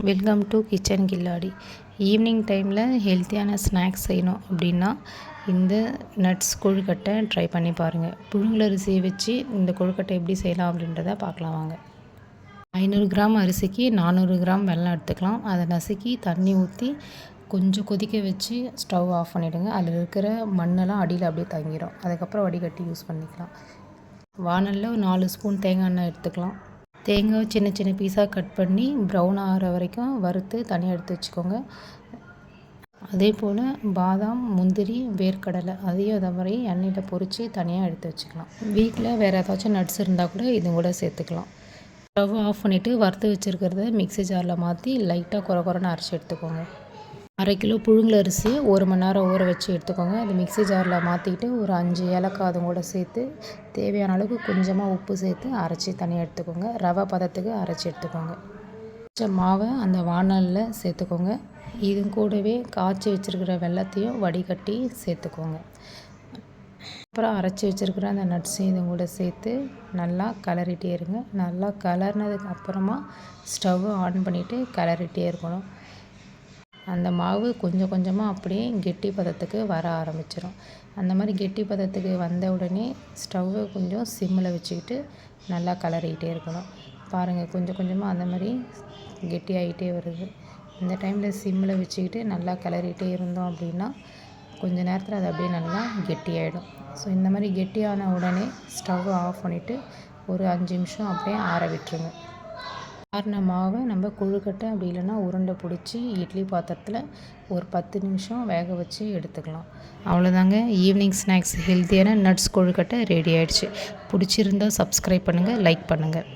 Welcome to kitchen Killadi. Evening டைமில் ஹெல்த்தியான snacks செய்யணும் அப்படின்னா இந்த நட்ஸ் கொழுக்கட்டை ட்ரை பண்ணி பாருங்கள். புழுங்கலரிசியை வச்சு இந்த கொழுக்கட்டை எப்படி செய்யலாம் அப்படின்றத பார்க்கலாம் வாங்க. 500 கிராம் அரிசிக்கு 400 கிராம் வெல்லம் எடுத்துக்கலாம். அதை நசுக்கி தண்ணி ஊற்றி கொஞ்சம் கொதிக்க வச்சு ஸ்டவ் ஆஃப் பண்ணிவிடுங்க. அதில் இருக்கிற மண்ணெல்லாம் அடியில் அப்படியே தங்கிடும். அதுக்கப்புறம் வடிகட்டி யூஸ் பண்ணிக்கலாம். வானலில் ஒரு 4 ஸ்பூன் தேங்காய் எண்ணெய் எடுத்துக்கலாம். தேங்காய் சின்ன சின்ன பீஸாக கட் பண்ணி ப்ரௌன் ஆகிற வரைக்கும் வறுத்து தனியாக எடுத்து வச்சுக்கோங்க. அதே போல் பாதாம், முந்திரி, வேர்க்கடலை அதையும் அதை மாதிரி எண்ணெயில் பொரித்து தனியாக எடுத்து வச்சுக்கலாம். வீட்டில் வேறு ஏதாச்சும் நட்ஸ் இருந்தால் கூட இது கூட சேர்த்துக்கலாம். ஸ்டவ் ஆஃப் பண்ணிவிட்டு வறுத்து வச்சுருக்கிறத மிக்ஸி ஜாரில் மாற்றி லைட்டாக குறைன்னு அரைச்சி எடுத்துக்கோங்க. 1/2 கிலோ புழுங்கலரிசி 1 மணி நேரம் ஊற வச்சு எடுத்துக்கோங்க. அது மிக்ஸி ஜாரில் மாற்றிக்கிட்டு ஒரு 5 ஏலக்காய் அதுவும் கூட சேர்த்து தேவையான அளவுக்கு கொஞ்சமாக உப்பு சேர்த்து அரைச்சி தனியாக எடுத்துக்கோங்க. ரவை பதத்துக்கு அரைச்சி எடுத்துக்கோங்க. மாவை அந்த வானலில் சேர்த்துக்கோங்க. இது கூடவே காய்ச்சி வச்சுருக்கிற வெல்லத்தையும் வடிகட்டி சேர்த்துக்கோங்க. அப்புறம் அரைச்சி வச்சுருக்கிற அந்த நட்ஸையும் இதுவும் கூட சேர்த்து நல்லா கிளறிட்டே இருங்க. நல்லா கிளறினதுக்கு அப்புறமா ஸ்டவ் ஆன் பண்ணிவிட்டு கிளறிட்டே இருக்கணும். அந்த மாவு கொஞ்சம் கொஞ்சமாக அப்படியே கெட்டி பதத்துக்கு வர ஆரம்பிச்சிடும். அந்த மாதிரி கெட்டி பதத்துக்கு வந்த உடனே ஸ்டவ்வை கொஞ்சம் சிம்மில் வச்சுக்கிட்டு நல்லா கிளறிக்கிட்டே இருக்கணும். பாருங்கள், கொஞ்சம் கொஞ்சமாக அந்த மாதிரி கெட்டியாகிட்டே வருது. இந்த டைமில் சிம்மில் வச்சுக்கிட்டு நல்லா கிளறிட்டே இருந்தோம் அப்படின்னா கொஞ்சம் நேரத்தில் அது அப்படியே நல்லா கெட்டியாகிடும். ஸோ இந்த மாதிரி கெட்டியான உடனே ஸ்டவ் ஆஃப் பண்ணிவிட்டு ஒரு 5 நிமிஷம் அப்படியே ஆற விட்டுருங்க. ஆறின மாவை நம்ம கொழுக்கட்டை அப்படி இல்லைன்னா உருண்டை பிடிச்சி இட்லி பாத்திரத்தில் ஒரு 10 நிமிஷம் வேக வச்சு எடுத்துக்கலாம். அவ்வளோதாங்க, ஈவினிங் ஸ்நாக்ஸ் ஹெல்த்தியான நட்ஸ் கொழுக்கட்டை ரெடி ஆகிடுச்சு. பிடிச்சிருந்தால் சப்ஸ்கிரைப் பண்ணுங்கள், லைக் பண்ணுங்கள்.